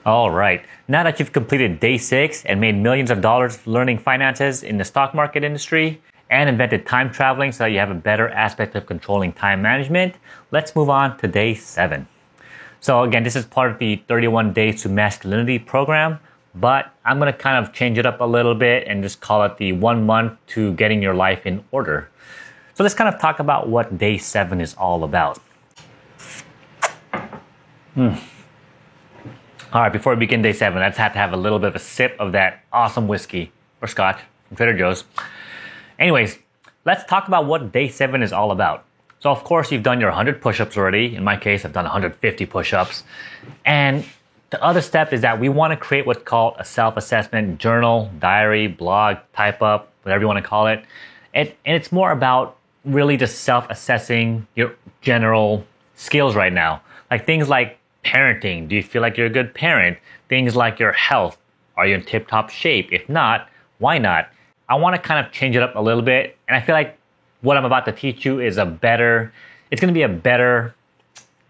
All right. Now that you've completed day 6 and made millions of dollars learning finances in the stock market industry and invented time traveling so that you have a better aspect of controlling time management, let's move on to day 7. So again, this is part of the 31 Days to Masculinity program, but I'm going to kind of change it up a little bit and just call it the 1 month to getting your life in order. So let's kind of talk about what day 7 is all about. All right, before we begin day 7, let's have to have a little bit of a sip of that awesome whiskey or scotch from Trader Joe's. Anyways, let's talk about what day 7 is all about. So of course, you've done your 100 push-ups already. In my case, I've done 150 push-ups. And the other step is that we want to create what's called a self-assessment journal, diary, blog, type up, whatever you want to call it. And it's more about really just self-assessing your general skills right now. Like things like parenting. Do you feel like you're a good parent? Things like your health. Are you in tip-top shape? If not, why not? I want to kind of change it up a little bit. And I feel like what I'm about to teach you is it's going to be a better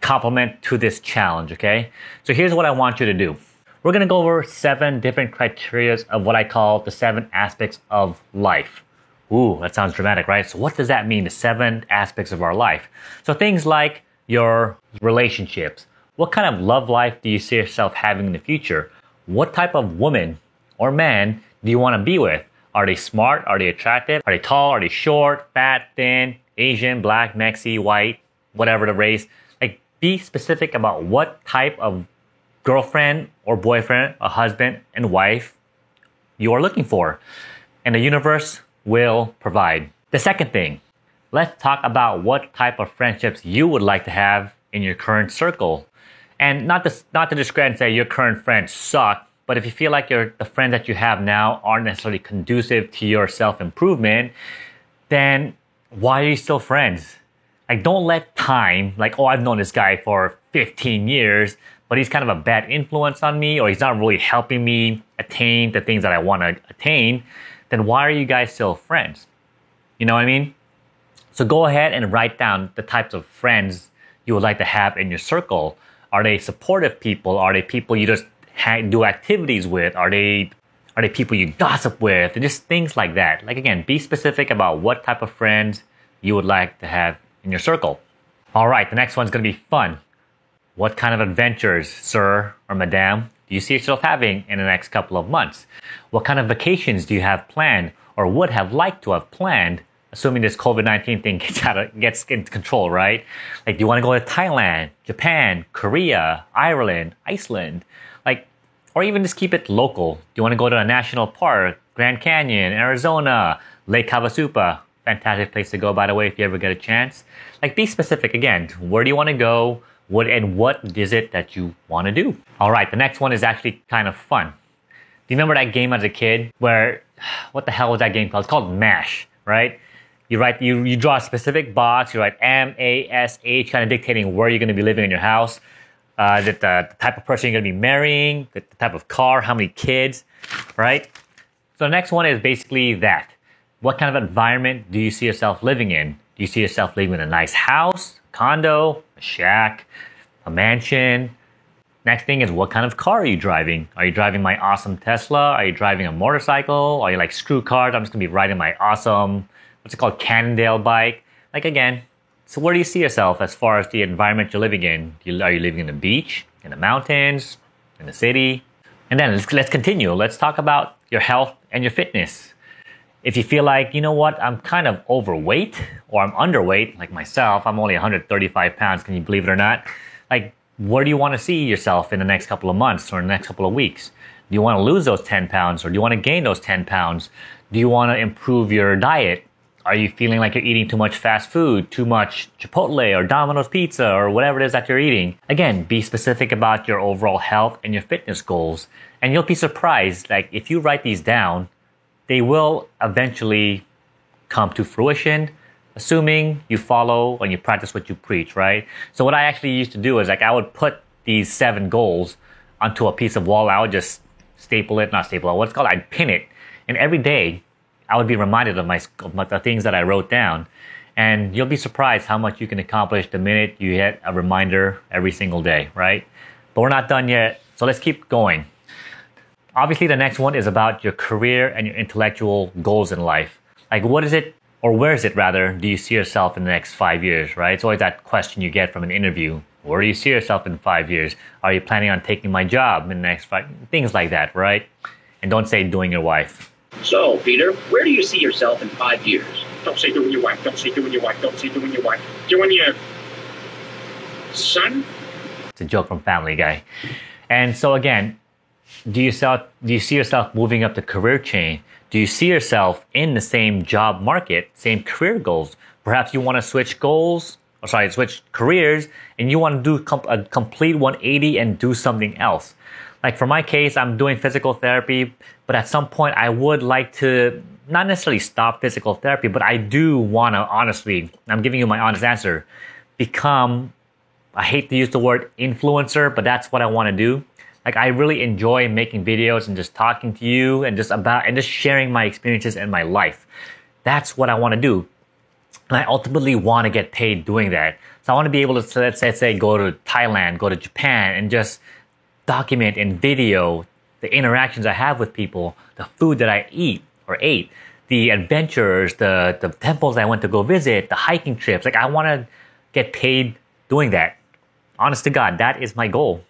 complement to this challenge, okay? So here's what I want you to do. We're going to go over 7 different criteria of what I call the 7 aspects of life. Ooh, that sounds dramatic, right? So what does that mean, the 7 aspects of our life? So things like your relationships. What kind of love life do you see yourself having in the future? What type of woman or man do you want to be with? Are they smart? Are they attractive? Are they tall? Are they short, fat, thin, Asian, black, Mexi, white, whatever the race? Like, be specific about what type of girlfriend or boyfriend, a husband and wife you are looking for. And the universe will provide. The second thing, let's talk about what type of friendships you would like to have in your current circle. And not to discredit and say your current friends suck, but if you feel like the friends that you have now aren't necessarily conducive to your self-improvement, then why are you still friends? Like, don't let time, like, oh, I've known this guy for 15 years, but he's kind of a bad influence on me, or he's not really helping me attain the things that I want to attain, then why are you guys still friends? You know what I mean? So go ahead and write down the types of friends you would like to have in your circle. Are they supportive people? Are they people you just do activities with? Are they people you gossip with? And just things like that. Like, again, be specific about what type of friends you would like to have in your circle. All right, the next one's going to be fun. What kind of adventures, sir or madame, do you see yourself having in the next couple of months? What kind of vacations do you have planned or would have liked to have planned, assuming this COVID-19 thing gets into control, right? Like, do you want to go to Thailand, Japan, Korea, Ireland, Iceland? Like, or even just keep it local. Do you want to go to a national park, Grand Canyon, Arizona, Lake Havasupai? Fantastic place to go, by the way, if you ever get a chance. Like, be specific again. Where do you want to go? What is it that you want to do? All right, the next one is actually kind of fun. Do you remember that game as a kid where, what the hell was that game called? It's called MASH, right? You draw a specific box, you write M-A-S-H, kind of dictating where you're going to be living in your house, the type of person you're going to be marrying, the type of car, how many kids, right? So the next one is basically that. What kind of environment do you see yourself living in? Do you see yourself living in a nice house, condo, a shack, a mansion? Next thing is, what kind of car are you driving? Are you driving my awesome Tesla? Are you driving a motorcycle? Are you like, screw cars, I'm just going to be riding my awesome, what's it called, Cannondale bike? Like, again, so where do you see yourself as far as the environment you're living in? Are you living in the beach, in the mountains, in the city? And then let's continue. Let's talk about your health and your fitness. If you feel like, you know what, I'm kind of overweight or I'm underweight, like myself, I'm only 135 pounds, can you believe it or not? Like, where do you want to see yourself in the next couple of months or in the next couple of weeks? Do you want to lose those 10 pounds or do you want to gain those 10 pounds? Do you want to improve your diet? Are you feeling like you're eating too much fast food, too much Chipotle or Domino's pizza or whatever it is that you're eating? Again, be specific about your overall health and your fitness goals. And you'll be surprised, like, if you write these down, they will eventually come to fruition, assuming you follow and you practice what you preach, right? So what I actually used to do is, like, I would put these 7 goals onto a piece of wall. I would just what's called, I'd pin it. And every day, I would be reminded of the things that I wrote down. And you'll be surprised how much you can accomplish the minute you hit a reminder every single day, right? But we're not done yet. So let's keep going. Obviously, the next one is about your career and your intellectual goals in life. Like, what is it, or where is it rather, do you see yourself in the next 5 years, right? It's always that question you get from an interview. Where do you see yourself in 5 years? Are you planning on taking my job in the next 5? Things like that, right? And don't say doing your wife. So, Peter, where do you see yourself in 5 years? Don't say doing your wife. Don't say doing your wife. Don't say doing your wife. Doing your son? It's a joke from Family Guy. And so again, do you see yourself moving up the career chain? Do you see yourself in the same job market, same career goals? Perhaps you want to switch careers, and you want to do a complete 180 and do something else. Like for my case, I'm doing physical therapy, but at some point I would like to not necessarily stop physical therapy, but I do want to honestly, I'm giving you my honest answer, become, I hate to use the word influencer, but that's what I want to do. Like I really enjoy making videos and just talking to you and just sharing my experiences and my life. That's what I want to do. And I ultimately want to get paid doing that. So I want to be able to, let's say, go to Thailand, go to Japan, and just document in video the interactions I have with people, the food that I ate, the adventures, the temples I went to go visit, the hiking trips. Like I want to get paid doing that. Honest to God, that is my goal.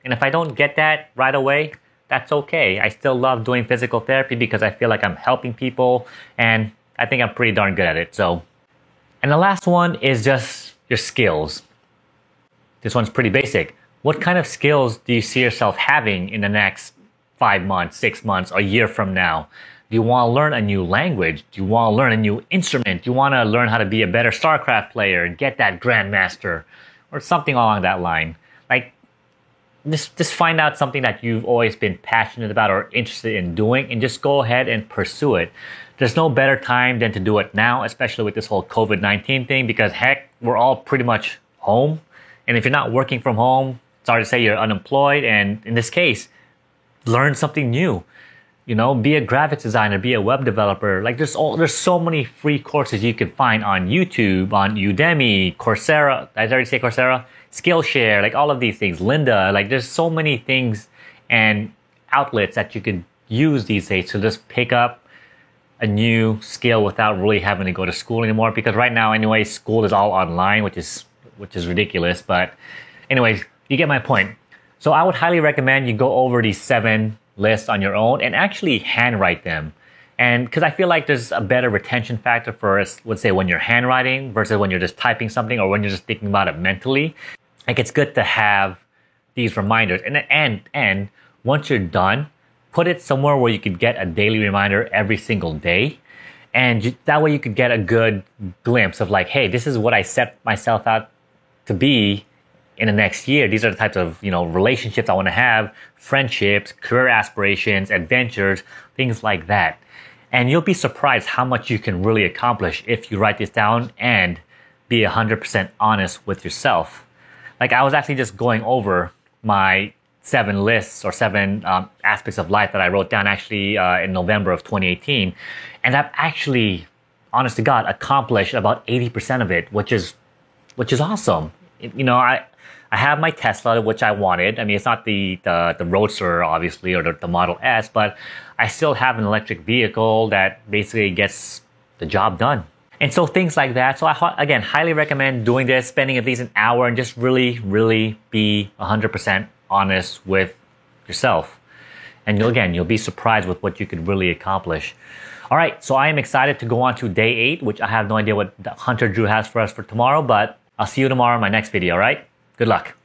And if I don't get that right away, that's okay. I still love doing physical therapy because I feel like I'm helping people and I think I'm pretty darn good at it. So, and the last one is just your skills. This one's pretty basic. What kind of skills do you see yourself having in the next 5 months, 6 months, a year from now? Do you want to learn a new language? Do you want to learn a new instrument? Do you want to learn how to be a better StarCraft player and get that Grandmaster or something along that line? Like, just find out something that you've always been passionate about or interested in doing and just go ahead and pursue it. There's no better time than to do it now, especially with this whole COVID-19 thing, because heck, we're all pretty much home. And if you're not working from home, sorry to say you're unemployed. And in this case, learn something new. You know, be a graphics designer, be a web developer. Like there's so many free courses you can find on YouTube, on Udemy, Coursera. Did I already say Coursera? Skillshare, like all of these things. Lynda, like there's so many things and outlets that you could use these days to just pick up a new skill without really having to go to school anymore. Because right now, anyway, school is all online, which is ridiculous. But anyways, you get my point. So I would highly recommend you go over these 7 lists on your own and actually handwrite them. And because I feel like there's a better retention factor for, let's say, when you're handwriting versus when you're just typing something or when you're just thinking about it mentally. Like it's good to have these reminders. And once you're done, put it somewhere where you could get a daily reminder every single day. And that way you could get a good glimpse of like, hey, this is what I set myself out to be in the next year. These are the types of, relationships I want to have, friendships, career aspirations, adventures, things like that. And you'll be surprised how much you can really accomplish if you write this down and be 100% honest with yourself. Like I was actually just going over my 7 lists or 7 aspects of life that I wrote down actually in November of 2018. And I've actually, honest to God, accomplished about 80% of it, which is awesome. I have my Tesla, which I wanted. I mean, it's not the Roadster, obviously, or the Model S, but I still have an electric vehicle that basically gets the job done. And so things like that. So I, again, highly recommend doing this, spending at least an hour and just really, really be 100% honest with yourself. And you'll be surprised with what you could really accomplish. All right, so I am excited to go on to day 8, which I have no idea what Hunter Drew has for us for tomorrow, but I'll see you tomorrow in my next video, all right? Good luck.